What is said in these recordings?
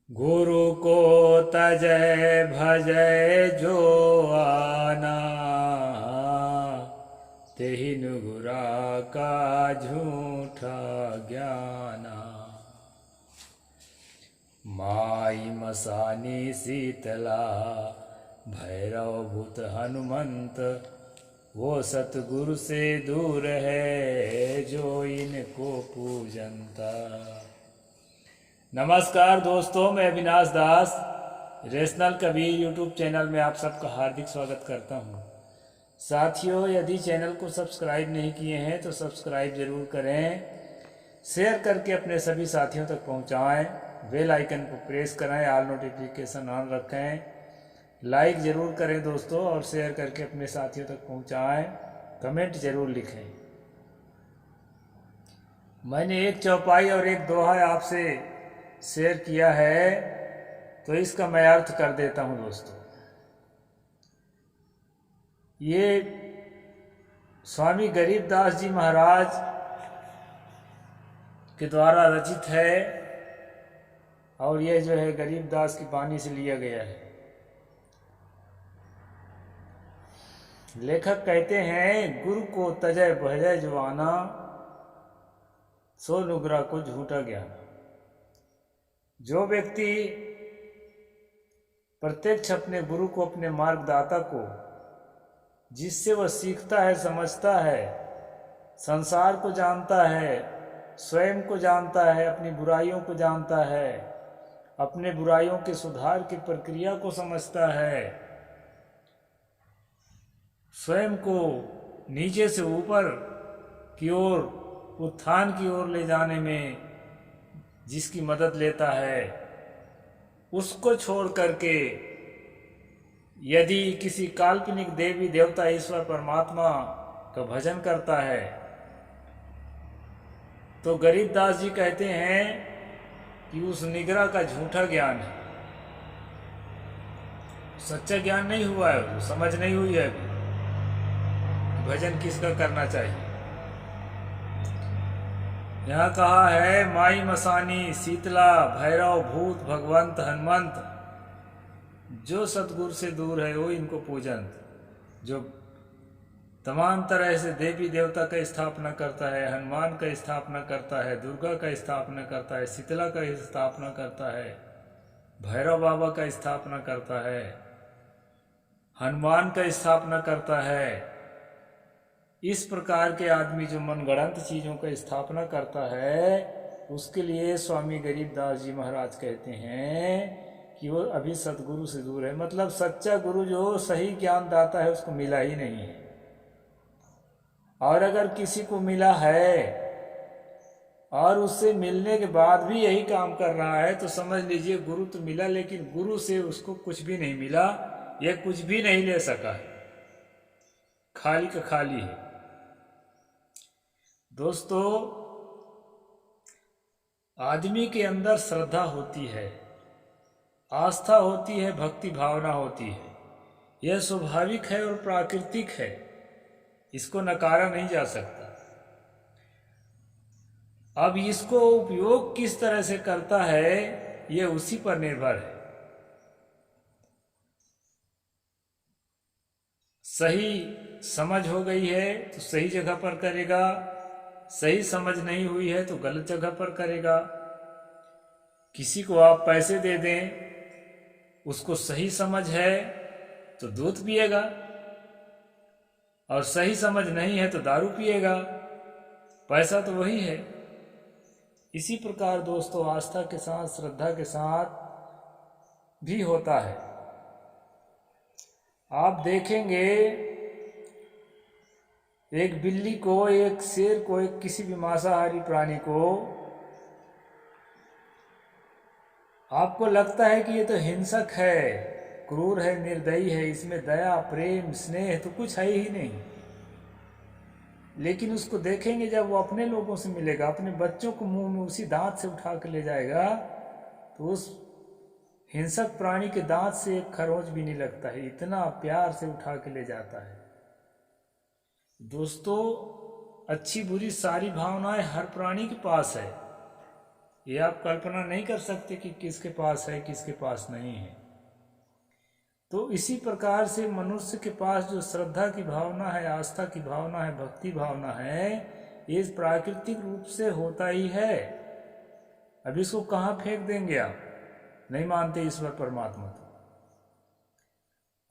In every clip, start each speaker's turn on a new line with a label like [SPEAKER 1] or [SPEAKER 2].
[SPEAKER 1] गुरु को तजय भजय जो आना, तेहि नुगुरा का झूठा ज्ञाना। माई मसानी शीतला भैरव भूत हनुमंत, वो सतगुरु से दूर है जो इनको पूजनता। नमस्कार दोस्तों, मैं अविनाश दास रेशनल कबीर यूट्यूब चैनल में आप सबका हार्दिक स्वागत करता हूं। साथियों, यदि चैनल को सब्सक्राइब नहीं किए हैं तो सब्सक्राइब ज़रूर करें, शेयर करके अपने सभी साथियों तक पहुंचाएं, बेल आइकन को प्रेस करें, ऑल नोटिफिकेशन ऑन रखें, लाइक ज़रूर करें दोस्तों और शेयर करके अपने साथियों तक पहुंचाएं, कमेंट ज़रूर लिखें। मैंने एक चौपाई और एक दोहा आपसे शेयर किया है, तो इसका मैं अर्थ कर देता हूं दोस्तों। ये स्वामी गरीबदास जी महाराज के द्वारा रचित है और यह जो है गरीबदास की वाणी से लिया गया है। लेखक कहते हैं, गुरु को तजय भजय जो आना, सो नुगरा को झूठा ज्ञान। जो व्यक्ति प्रत्यक्ष अपने गुरु को, अपने मार्गदाता को, जिससे वह सीखता है, समझता है, संसार को जानता है, स्वयं को जानता है, अपनी बुराइयों को जानता है, अपने बुराइयों के सुधार की प्रक्रिया को समझता है, स्वयं को नीचे से ऊपर की ओर, उत्थान की ओर ले जाने में जिसकी मदद लेता है, उसको छोड़ करके यदि किसी काल्पनिक देवी देवता ईश्वर परमात्मा का भजन करता है, तो गरीबदास जी कहते हैं कि उस निगरा का झूठा ज्ञान है, सच्चा ज्ञान नहीं हुआ है, वो समझ नहीं हुई है अभी भजन किसका करना चाहिए। यहाँ कहा है, माई मसानी शीतला भैरव भूत भगवंत हनुमंत, जो सतगुरु से दूर है वो इनको पूजंत। जो तमाम तरह से देवी देवता का स्थापना करता है, हनुमान का स्थापना करता है, दुर्गा का स्थापना करता है, शीतला का स्थापना करता है, भैरव बाबा का स्थापना करता है, हनुमान का स्थापना करता है, इस प्रकार के आदमी जो मनगढ़ंत चीज़ों का स्थापना करता है, उसके लिए स्वामी गरीबदास जी महाराज कहते हैं कि वो अभी सतगुरु से दूर है। मतलब सच्चा गुरु जो सही ज्ञान दाता है उसको मिला ही नहीं है, और अगर किसी को मिला है और उससे मिलने के बाद भी यही काम कर रहा है, तो समझ लीजिए गुरु तो मिला, लेकिन गुरु से उसको कुछ भी नहीं मिला, यह कुछ भी नहीं ले सका है, खाली का खाली है। दोस्तों, आदमी के अंदर श्रद्धा होती है, आस्था होती है, भक्ति भावना होती है, यह स्वाभाविक है और प्राकृतिक है, इसको नकारा नहीं जा सकता। अब इसको उपयोग किस तरह से करता है, यह उसी पर निर्भर है। सही समझ हो गई है तो सही जगह पर करेगा, सही समझ नहीं हुई है तो गलत जगह पर करेगा। किसी को आप पैसे दे दें, उसको सही समझ है तो दूध पिएगा, और सही समझ नहीं है तो दारू पिएगा, पैसा तो वही है। इसी प्रकार दोस्तों, आस्था के साथ, श्रद्धा के साथ भी होता है। आप देखेंगे, एक बिल्ली को, एक शेर को, एक किसी भी मांसाहारी प्राणी को आपको लगता है कि ये तो हिंसक है, क्रूर है, निर्दयी है, इसमें दया प्रेम स्नेह तो कुछ है ही नहीं। लेकिन उसको देखेंगे जब वो अपने लोगों से मिलेगा, अपने बच्चों को मुंह में उसी दांत से उठा कर ले जाएगा, तो उस हिंसक प्राणी के दांत से एक खरोंच भी नहीं लगता है, इतना प्यार से उठा के ले जाता है। दोस्तों, अच्छी बुरी सारी भावनाएं हर प्राणी के पास है, ये आप कल्पना नहीं कर सकते कि किसके पास है किसके पास नहीं है। तो इसी प्रकार से मनुष्य के पास जो श्रद्धा की भावना है, आस्था की भावना है, भक्ति भावना है, ये प्राकृतिक रूप से होता ही है। अब इसको कहाँ फेंक देंगे आप? नहीं मानते ईश्वर परमात्मा को।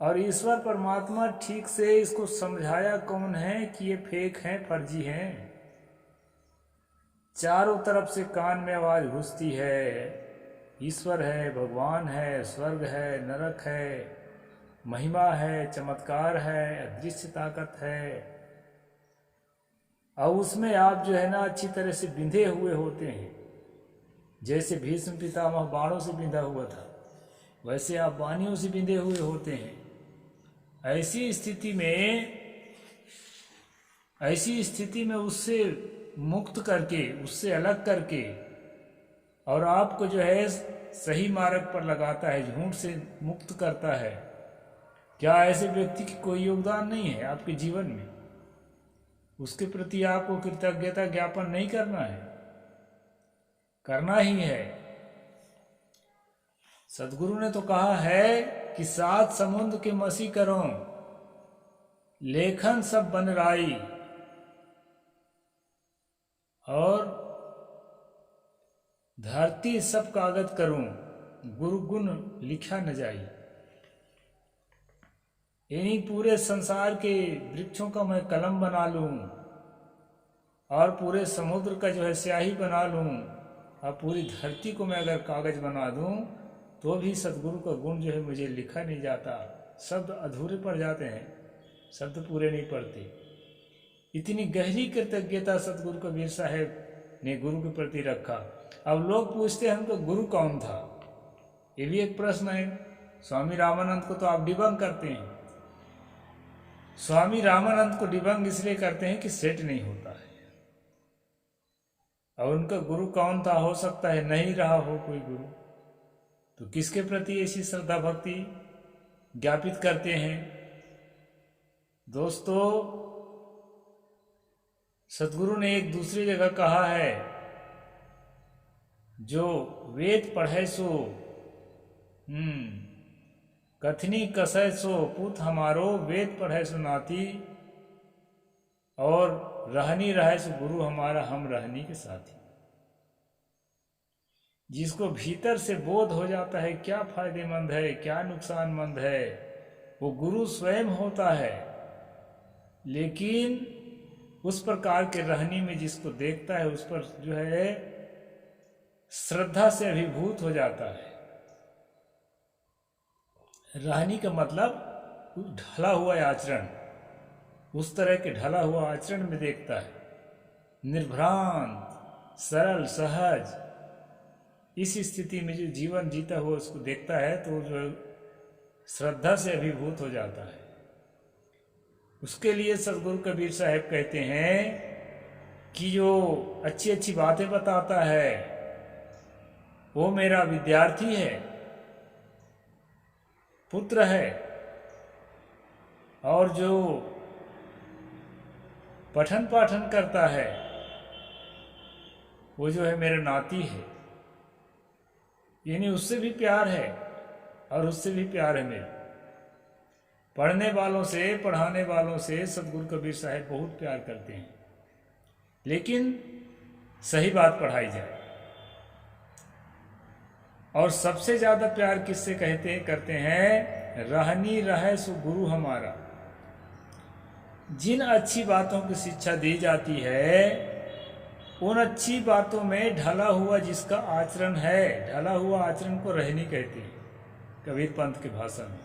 [SPEAKER 1] और ईश्वर परमात्मा ठीक से इसको समझाया कौन है कि ये फेक है, फर्जी है। चारों तरफ से कान में आवाज घुसती है, ईश्वर है, भगवान है, स्वर्ग है, नरक है, महिमा है, चमत्कार है, अदृश्य ताकत है। और उसमें आप जो है ना अच्छी तरह से बिंधे हुए होते हैं। जैसे भीष्म पितामह बाणों से बिंधा हुआ था, वैसे आप वाणियों से बिंधे हुए होते हैं। ऐसी स्थिति में उससे मुक्त करके, उससे अलग करके, और आपको जो है सही मार्ग पर लगाता है, झूठ से मुक्त करता है। क्या ऐसे व्यक्ति की कोई योगदान नहीं है आपके जीवन में? उसके प्रति आपको कृतज्ञता ज्ञापन नहीं करना है, करना ही है। सदगुरु ने तो कहा है कि 7 समुद्र के मसी करो, लेखन सब बन राई, और धरती सब कागज करूं, गुरु गुण लिखा न जाई। इन्हीं पूरे संसार के वृक्षों का मैं कलम बना लूं, और पूरे समुद्र का जो है स्याही बना लूं, और पूरी धरती को मैं अगर कागज बना दूं, तो भी सदगुरु का गुण जो है मुझे लिखा नहीं जाता। शब्द अधूरे पड़ जाते हैं, शब्द पूरे नहीं पड़ते। इतनी गहरी कृतज्ञता सदगुरु कबीर साहब ने गुरु के प्रति रखा। अब लोग पूछते हैं हमको गुरु कौन था? ये भी एक प्रश्न है। स्वामी रामानंद को तो आप डिबंग करते हैं। स्वामी रामानंद को डिबंग इसलिए करते हैं कि सेट नहीं होता है। और उनका गुरु कौन था? हो सकता है नहीं रहा हो कोई गुरु, तो किसके प्रति ऐसी श्रद्धा भक्ति ज्ञापित करते हैं? दोस्तों, सदगुरु ने एक दूसरी जगह कहा है, जो वेद पढ़े सो कथनी कसै सो पुत हमारो, वेद पढ़े सो नाती, और रहनी रहे सो गुरु हमारा, हम रहनी के साथी। जिसको भीतर से बोध हो जाता है क्या फायदेमंद है, क्या नुकसानमंद है, वो गुरु स्वयं होता है। लेकिन उस प्रकार के रहनी में जिसको देखता है, उस पर जो है श्रद्धा से अभिभूत हो जाता है। रहनी का मतलब ढला हुआ आचरण, उस तरह के ढला हुआ आचरण में देखता है, निर्भ्रांत, सरल, सहज। इस स्थिति में जो जीवन जीता हुआ उसको देखता है, तो जो श्रद्धा से अभिभूत हो जाता है। उसके लिए सदगुरु कबीर साहब कहते हैं कि जो अच्छी अच्छी बातें बताता है वो मेरा विद्यार्थी है, पुत्र है, और जो पठन पाठन करता है वो जो है मेरा नाती है। यानी उससे भी प्यार है और उससे भी प्यार है मेरा। पढ़ने वालों से, पढ़ाने वालों से सदगुरु कबीर साहब बहुत प्यार करते हैं, लेकिन सही बात पढ़ाई जाए। और सबसे ज्यादा प्यार किससे करते हैं? रहनी रहे सो गुरु हमारा। जिन अच्छी बातों की शिक्षा दी जाती है, उन अच्छी बातों में ढला हुआ जिसका आचरण है, ढला हुआ आचरण को रहनी कहते हैं कबीर पंथ की भाषा में।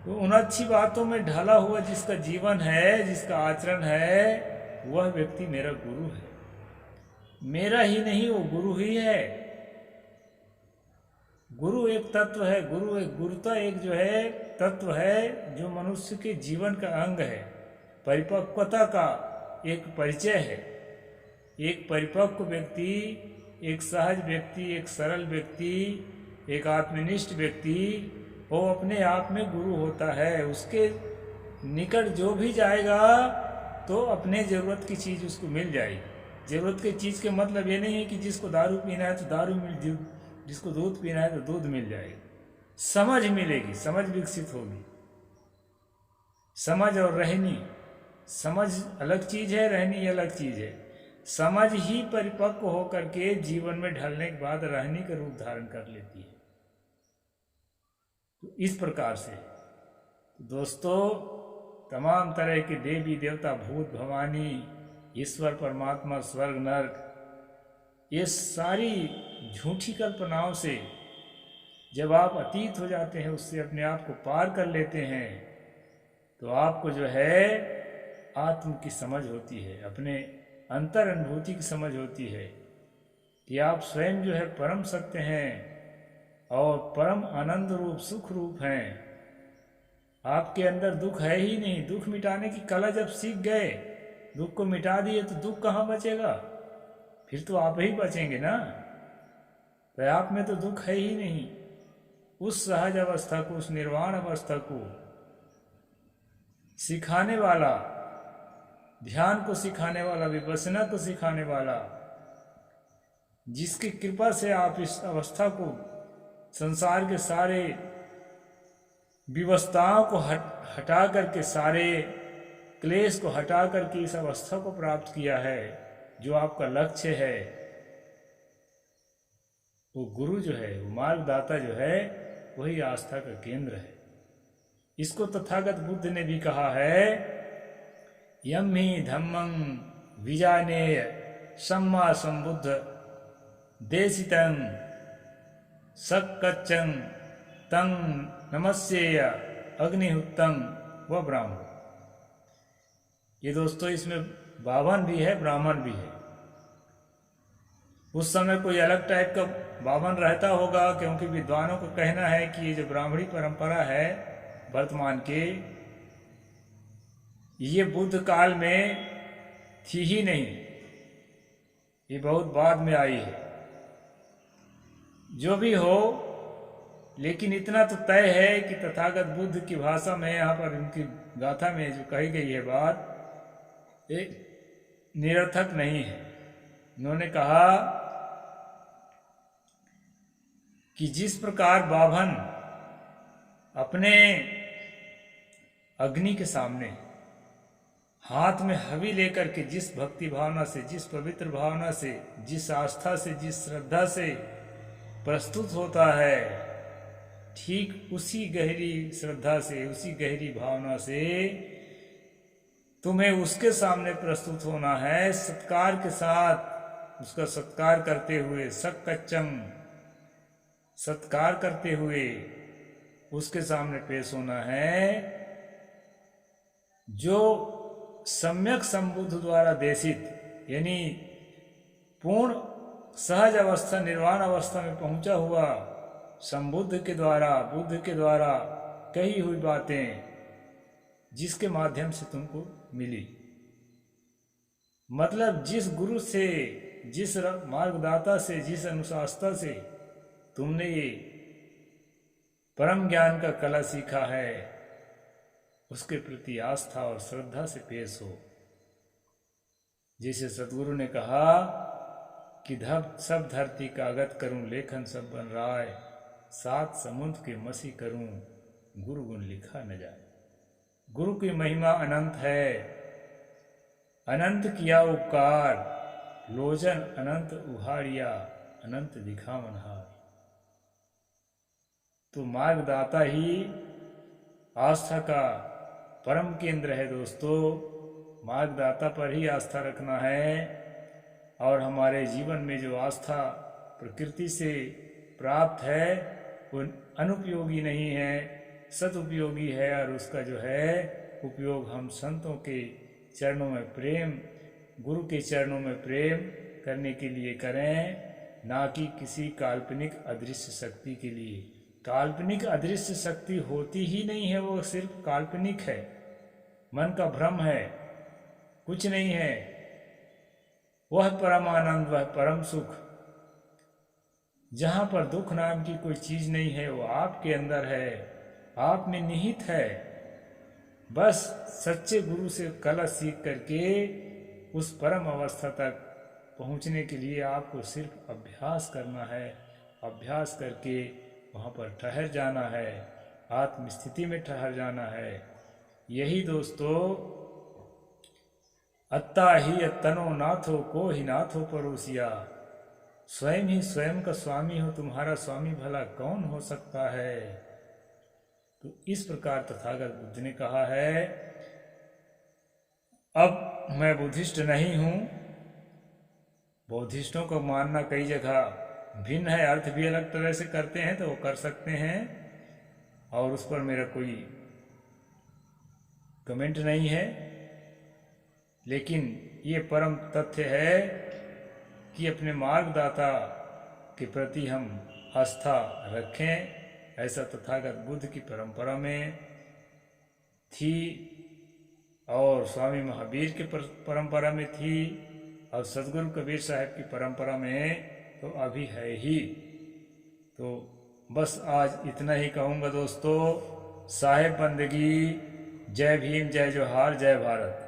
[SPEAKER 1] तो उन अच्छी बातों में ढला हुआ जिसका जीवन है, जिसका आचरण है, वह व्यक्ति मेरा गुरु है। मेरा ही नहीं, वो गुरु ही है। गुरु एक तत्व है, गुरु एक गुरुता एक जो है तत्व है, जो मनुष्य के जीवन का अंग है, परिपक्वता का एक परिचय है। एक परिपक्व व्यक्ति, एक सहज व्यक्ति, एक सरल व्यक्ति, एक आत्मनिष्ठ व्यक्ति, वो अपने आप में गुरु होता है। उसके निकट जो भी जाएगा तो अपने जरूरत की चीज उसको मिल जाएगी। जरूरत की चीज़ के मतलब ये नहीं है कि जिसको दारू पीना है तो दारू मिल, जिसको दूध पीना है तो दूध मिल जाएगा। समझ मिलेगी, समझ विकसित होगी। समझ और रहनी, समझ अलग चीज है, रहनी अलग चीज है। समझ ही परिपक्व होकर के जीवन में ढलने के बाद रहनी का रूप धारण कर लेती है। तो इस प्रकार से तो दोस्तों, तमाम तरह के देवी देवता, भूत भवानी, ईश्वर परमात्मा, स्वर्ग नर्क, ये सारी झूठी कल्पनाओं से जब आप अतीत हो जाते हैं, उससे अपने आप को पार कर लेते हैं, तो आपको जो है आत्म की समझ होती है, अपने अंतर अनुभूति की समझ होती है कि आप स्वयं जो है परम सत्य हैं और परम आनंद रूप, सुख रूप हैं। आपके अंदर दुख है ही नहीं। दुख मिटाने की कला जब सीख गए, दुख को मिटा दिए, तो दुख कहाँ बचेगा? फिर तो आप ही बचेंगे ना। तो आप में तो दुख है ही नहीं। उस सहज अवस्था को, उस निर्वाण अवस्था को सिखाने वाला, ध्यान को सिखाने वाला, विपश्यना को सिखाने वाला, जिसकी कृपा से आप इस अवस्था को, संसार के सारे विवशताओं को हटा करके, सारे क्लेश को हटा करके इस अवस्था को प्राप्त किया है, जो आपका लक्ष्य है, वो गुरु जो है, वो मार्गदाता जो है, वही आस्था का केंद्र है। इसको तथागत बुद्ध ने भी कहा है, यम ही धम्मं विजानेय सम्मा संबुद्ध देशितं सक्कच्चं तं नमस्येय अग्निहुतं व ब्राह्मण। ये दोस्तों, इसमें बावन भी है, ब्राह्मण भी है। उस समय कोई अलग टाइप का बावन रहता होगा, क्योंकि विद्वानों का कहना है कि ये जो ब्राह्मणी परंपरा है वर्तमान के, ये बुद्ध काल में थी ही नहीं, ये बहुत बाद में आई है। जो भी हो, लेकिन इतना तो तय है कि तथागत बुद्ध की भाषा में, यहाँ पर इनकी गाथा में जो कही गई है बात, एक निरर्थक नहीं है। उन्होंने कहा कि जिस प्रकार बाभन अपने अग्नि के सामने हाथ में हवि लेकर के, जिस भक्ति भावना से, जिस पवित्र भावना से, जिस आस्था से, जिस श्रद्धा से प्रस्तुत होता है, ठीक उसी गहरी श्रद्धा से, उसी गहरी भावना से तुम्हें उसके सामने प्रस्तुत होना है, सत्कार के साथ उसका सत्कार करते हुए, सक्कच्चम, सत्कार करते हुए उसके सामने पेश होना है, जो सम्यक संबुद्ध द्वारा देशित, यानी पूर्ण सहज अवस्था, निर्वाण अवस्था में पहुंचा हुआ संबुद्ध के द्वारा, बुद्ध के द्वारा कही हुई बातें, जिसके माध्यम से तुमको मिली। मतलब जिस गुरु से, जिस मार्गदाता से, जिस अनुशासता से तुमने ये परम ज्ञान का कला सीखा है, उसके प्रति आस्था और श्रद्धा से पेश हो। जैसे सतगुरु ने कहा कि सब धरती कागज करूं, लेखन सब बन राय, सात समुद्र के मसी करूं, गुरु गुण लिखा न जाए। गुरु की महिमा अनंत है, अनंत किया उपकार, लोचन अनंत उहाड़िया, अनंत दिखा मनहार। तो मार्गदाता ही आस्था का परम केंद्र है दोस्तों। मार्गदाता पर ही आस्था रखना है, और हमारे जीवन में जो आस्था प्रकृति से प्राप्त है वो अनुपयोगी नहीं है, सदुपयोगी है, और उसका जो है उपयोग हम संतों के चरणों में प्रेम, गुरु के चरणों में प्रेम करने के लिए करें, ना कि किसी काल्पनिक अदृश्य शक्ति के लिए। काल्पनिक अदृश्य शक्ति होती ही नहीं है, वो सिर्फ काल्पनिक है, मन का भ्रम है, कुछ नहीं है। वह परम आनंद, वह परम सुख, जहाँ पर दुख नाम की कोई चीज नहीं है, वो आपके अंदर है, आप में निहित है। बस सच्चे गुरु से कला सीख करके उस परम अवस्था तक पहुंचने के लिए आपको सिर्फ अभ्यास करना है। अभ्यास करके वहाँ पर ठहर जाना है, आत्मस्थिति में ठहर जाना है। यही दोस्तों अत्ता ही अत्तनो नाथो को ही नाथो परोसिया। स्वयं ही स्वयं का स्वामी हो, तुम्हारा स्वामी भला कौन हो सकता है। तो इस प्रकार तथागत बुद्ध ने कहा है। अब मैं बुद्धिस्ट नहीं हूं। बौद्धिस्टों को मानना कई जगह भिन्न है, अर्थ भी अलग तरह से करते हैं, तो वो कर सकते हैं और उस पर मेरा कोई कमेंट नहीं है। लेकिन ये परम तथ्य है कि अपने मार्गदाता के प्रति हम आस्था रखें। ऐसा तथागत बुद्ध की परंपरा में थी और स्वामी महावीर की परंपरा में थी और सदगुरु कबीर साहब की परंपरा में तो अभी है ही। तो बस आज इतना ही कहूँगा दोस्तों। साहेब बंदगी। जय भीम, जय जोहार, जय भारत।